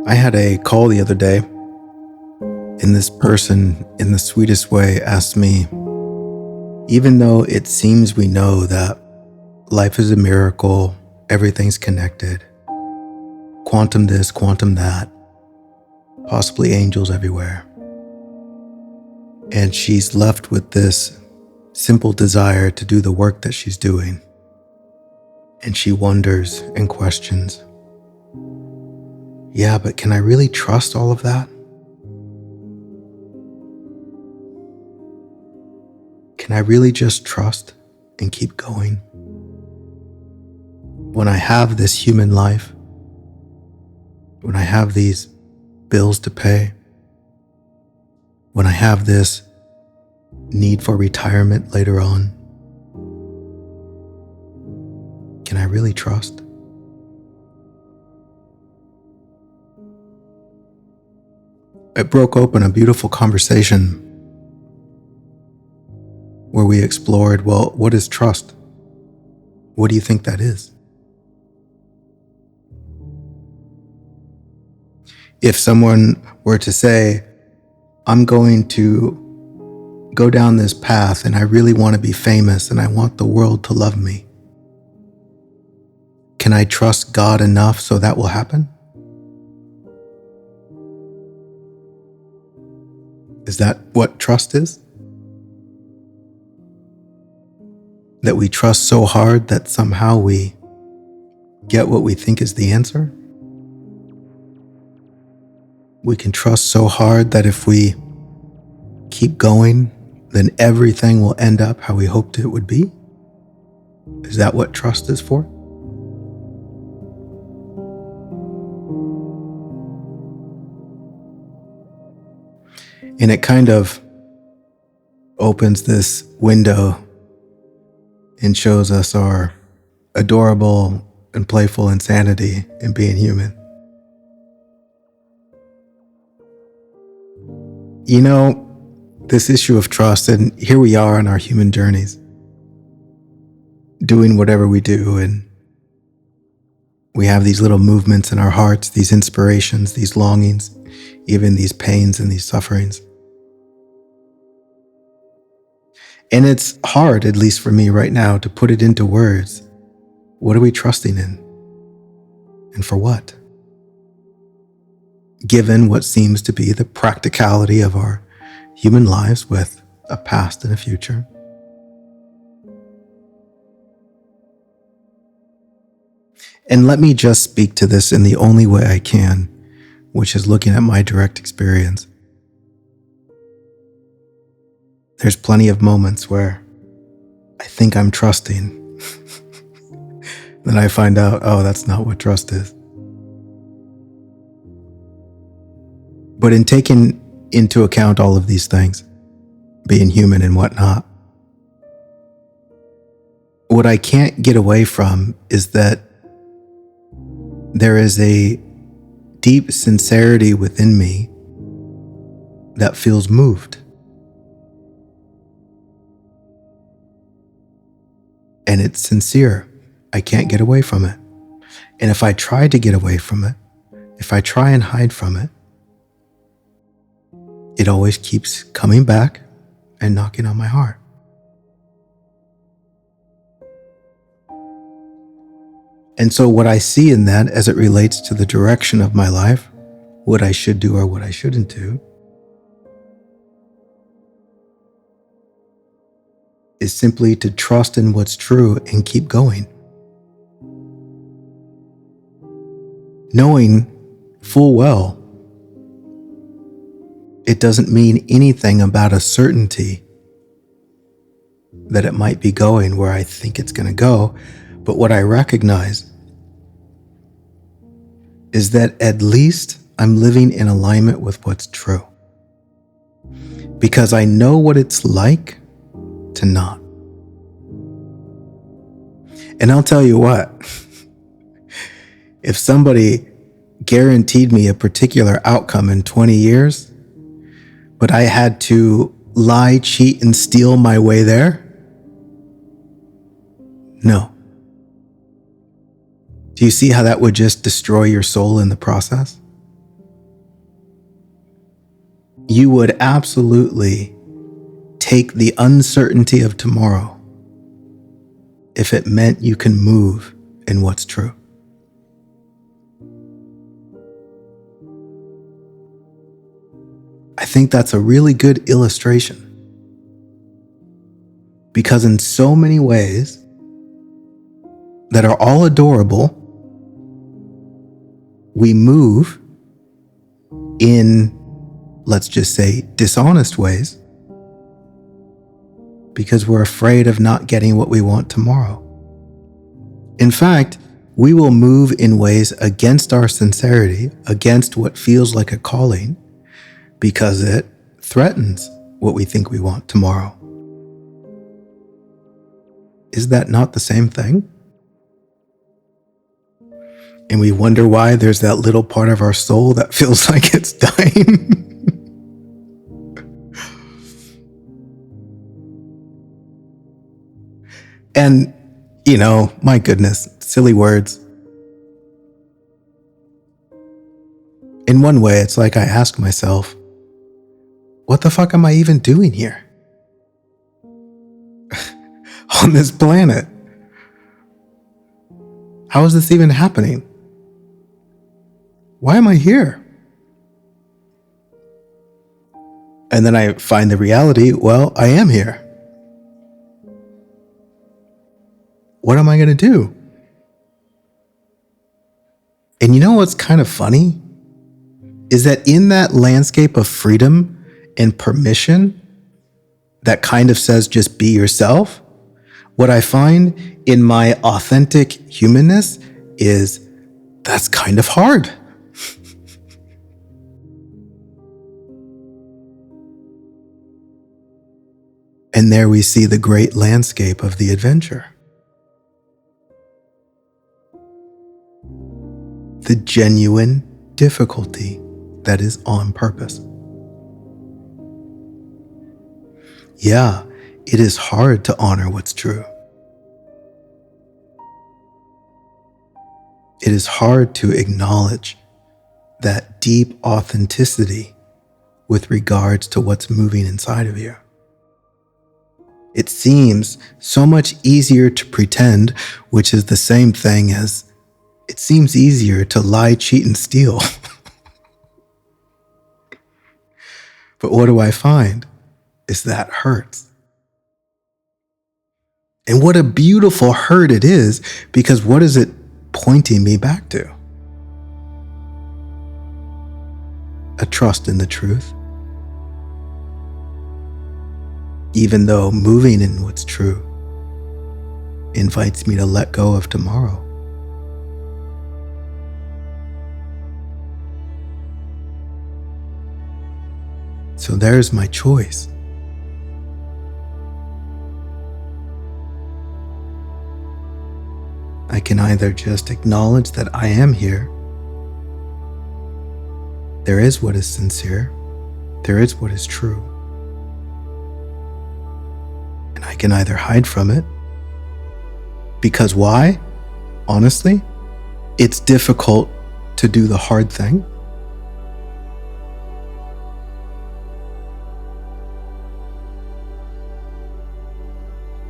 I had a call the other day, and this person, in the sweetest way, asked me, even though it seems we know that life is a miracle, everything's connected, quantum this, quantum that, possibly angels everywhere, and she's left with this simple desire to do the work that she's doing, and she wonders and questions, yeah, but can I really trust all of that? Can I really just trust and keep going? When I have this human life, when I have these bills to pay, when I have this need for retirement later on, can I really trust? It broke open a beautiful conversation where we explored, well, what is trust? What do you think that is? If someone were to say, I'm going to go down this path and I really want to be famous and I want the world to love me, can I trust God enough so that will happen? Is that what trust is? That we trust so hard that somehow we get what we think is the answer? We can trust so hard that if we keep going, then everything will end up how we hoped it would be? Is that what trust is for? And it kind of opens this window and shows us our adorable and playful insanity in being human. You know, this issue of trust, and here we are on our human journeys, doing whatever we do, and we have these little movements in our hearts, these inspirations, these longings, even these pains and these sufferings. And it's hard, at least for me right now, to put it into words. What are we trusting in? And for what? Given what seems to be the practicality of our human lives with a past and a future. And let me just speak to this in the only way I can, which is looking at my direct experience. There's plenty of moments where I think I'm trusting. Then I find out, oh, that's not what trust is. But in taking into account all of these things, being human and whatnot, what I can't get away from is that there is a deep sincerity within me that feels moved. And it's sincere. I can't get away from it. And if I try to get away from it, if I try and hide from it, it always keeps coming back and knocking on my heart. And so what I see in that as it relates to the direction of my life, what I should do or what I shouldn't do, is simply to trust in what's true and keep going. Knowing full well it doesn't mean anything about a certainty that it might be going where I think it's going to go, but what I recognize is that at least I'm living in alignment with what's true. Because I know what it's like to not. And I'll tell you what, if somebody guaranteed me a particular outcome in 20 years, but I had to lie, cheat, and steal my way there, no. Do you see how that would just destroy your soul in the process? you would absolutely take the uncertainty of tomorrow if it meant you can move in what's true. I think that's a really good illustration, because in so many ways that are all adorable, we move in, let's just say, dishonest ways because we're afraid of not getting what we want tomorrow. In fact, we will move in ways against our sincerity, against what feels like a calling, because it threatens what we think we want tomorrow. Is that not the same thing? And we wonder why there's that little part of our soul that feels like it's dying. And, my goodness, silly words. In one way, it's like I ask myself, what the fuck am I even doing here? On this planet? How is this even happening? Why am I here? And then I find the reality, well, I am here. What am I going to do? And you know what's kind of funny? Is that in that landscape of freedom and permission that kind of says just be yourself, what I find in my authentic humanness is that's kind of hard. And there we see the great landscape of the adventure. The genuine difficulty that is on purpose. Yeah, it is hard to honor what's true. It is hard to acknowledge that deep authenticity with regards to what's moving inside of you. It seems so much easier to pretend, which is the same thing as it seems easier to lie, cheat, and steal. But what do I find? Is that hurts. And what a beautiful hurt it is, because what is it pointing me back to? A trust in the truth. Even though moving in what's true invites me to let go of tomorrow. So there's my choice. I can either just acknowledge that I am here. There is what is sincere. There is what is true. And I can either hide from it. Because why? Honestly, it's difficult to do the hard thing.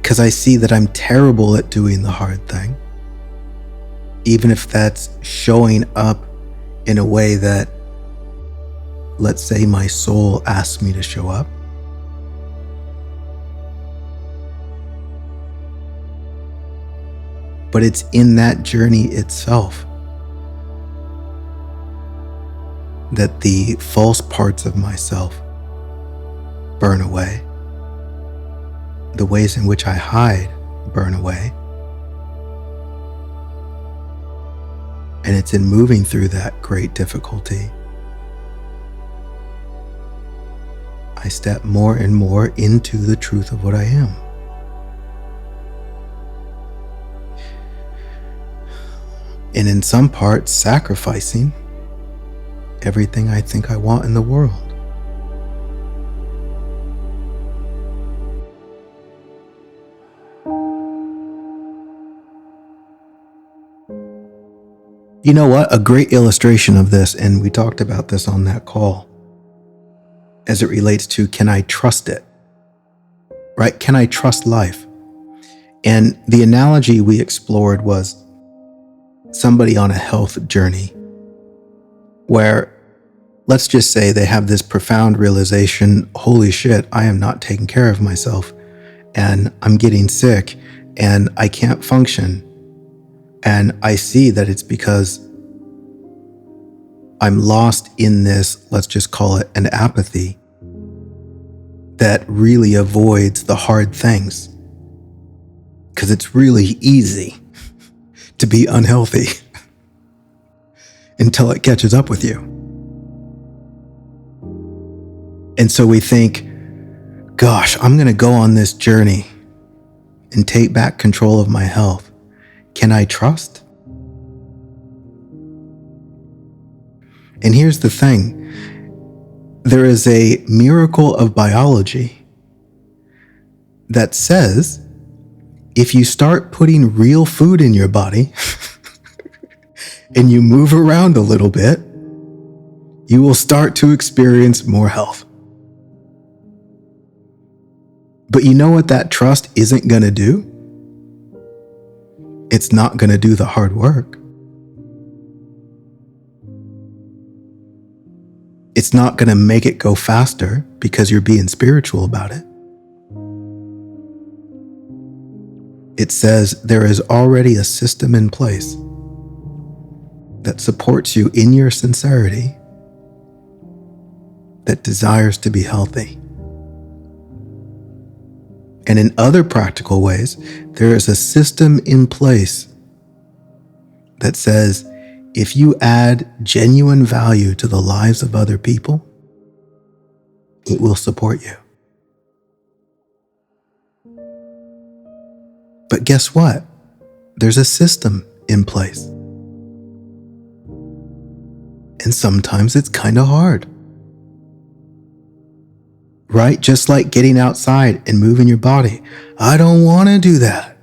Because I see that I'm terrible at doing the hard thing. Even if that's showing up in a way that, let's say, my soul asks me to show up. But it's in that journey itself that the false parts of myself burn away. The ways in which I hide burn away. And it's in moving through that great difficulty, I step more and more into the truth of what I am. And in some parts, sacrificing everything I think I want in the world. You know what? A great illustration of this, and we talked about this on that call, as it relates to, can I trust it? Right? Can I trust life? And the analogy we explored was somebody on a health journey where, let's just say they have this profound realization, holy shit, I am not taking care of myself and I'm getting sick and I can't function. And I see that it's because I'm lost in this, let's just call it an apathy that really avoids the hard things. Because it's really easy to be unhealthy until it catches up with you. And so we think, gosh, I'm going to go on this journey and take back control of my health. Can I trust? And here's the thing. There is a miracle of biology that says if you start putting real food in your body and you move around a little bit, you will start to experience more health. But you know what that trust isn't going to do? It's not going to do the hard work. It's not going to make it go faster because you're being spiritual about it. It says there is already a system in place that supports you in your sincerity, that desires to be healthy. And in other practical ways, there is a system in place that says if you add genuine value to the lives of other people, it will support you. But guess what? There's a system in place. And sometimes it's kind of hard. Right? Just like getting outside and moving your body. I don't want to do that.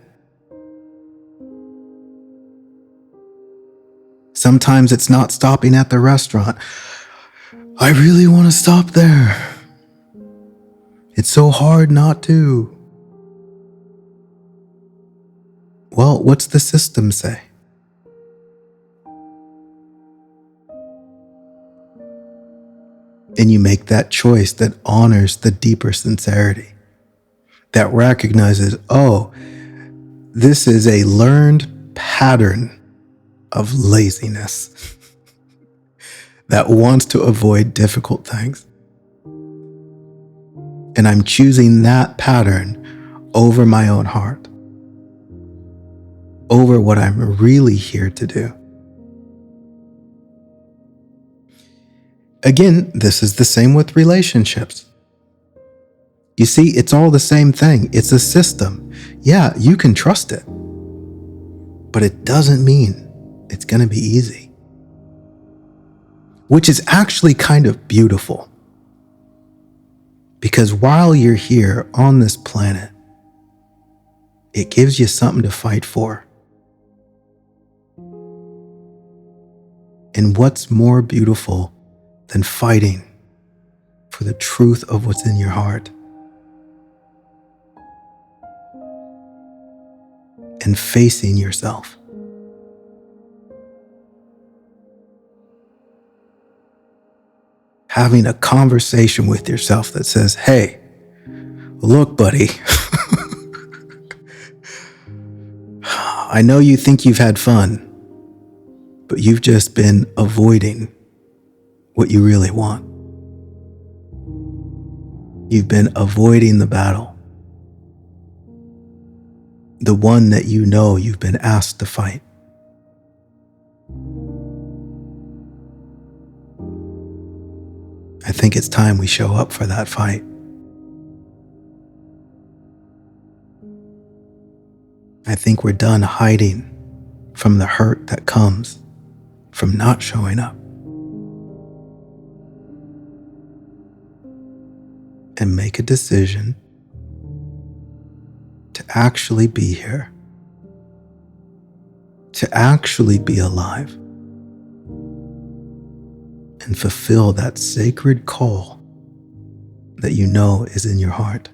Sometimes it's not stopping at the restaurant. I really want to stop there. It's so hard not to. Well, what's the system say? And you make that choice that honors the deeper sincerity, that recognizes, oh, this is a learned pattern of laziness that wants to avoid difficult things. And I'm choosing that pattern over my own heart, over what I'm really here to do. Again, this is the same with relationships. You see, it's all the same thing. It's a system. Yeah, you can trust it, but it doesn't mean it's going to be easy, which is actually kind of beautiful. Because while you're here on this planet, it gives you something to fight for. And what's more beautiful than fighting for the truth of what's in your heart and facing yourself? Having a conversation with yourself that says, hey, look, buddy, I know you think you've had fun, but you've just been avoiding what you really want. You've been avoiding the battle, the one that you know you've been asked to fight. I think it's time we show up for that fight. I think we're done hiding from the hurt that comes from not showing up. And make a decision to actually be here, to actually be alive, and fulfill that sacred call that you know is in your heart.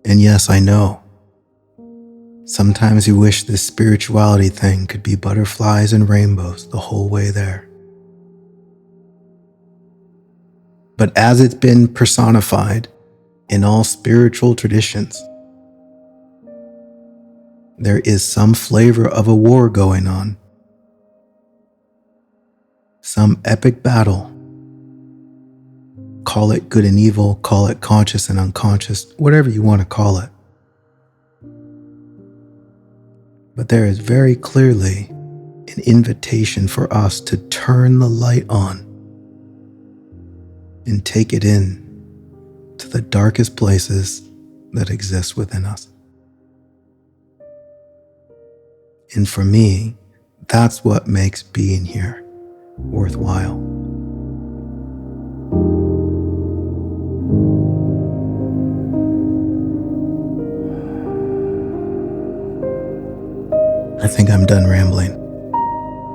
And yes, I know. Sometimes you wish this spirituality thing could be butterflies and rainbows the whole way there. But as it's been personified in all spiritual traditions, there is some flavor of a war going on, some epic battle. Call it good and evil, call it conscious and unconscious, whatever you want to call it. But there is very clearly an invitation for us to turn the light on and take it in to the darkest places that exist within us. And for me, that's what makes being here worthwhile. I think I'm done rambling.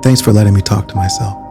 Thanks for letting me talk to myself.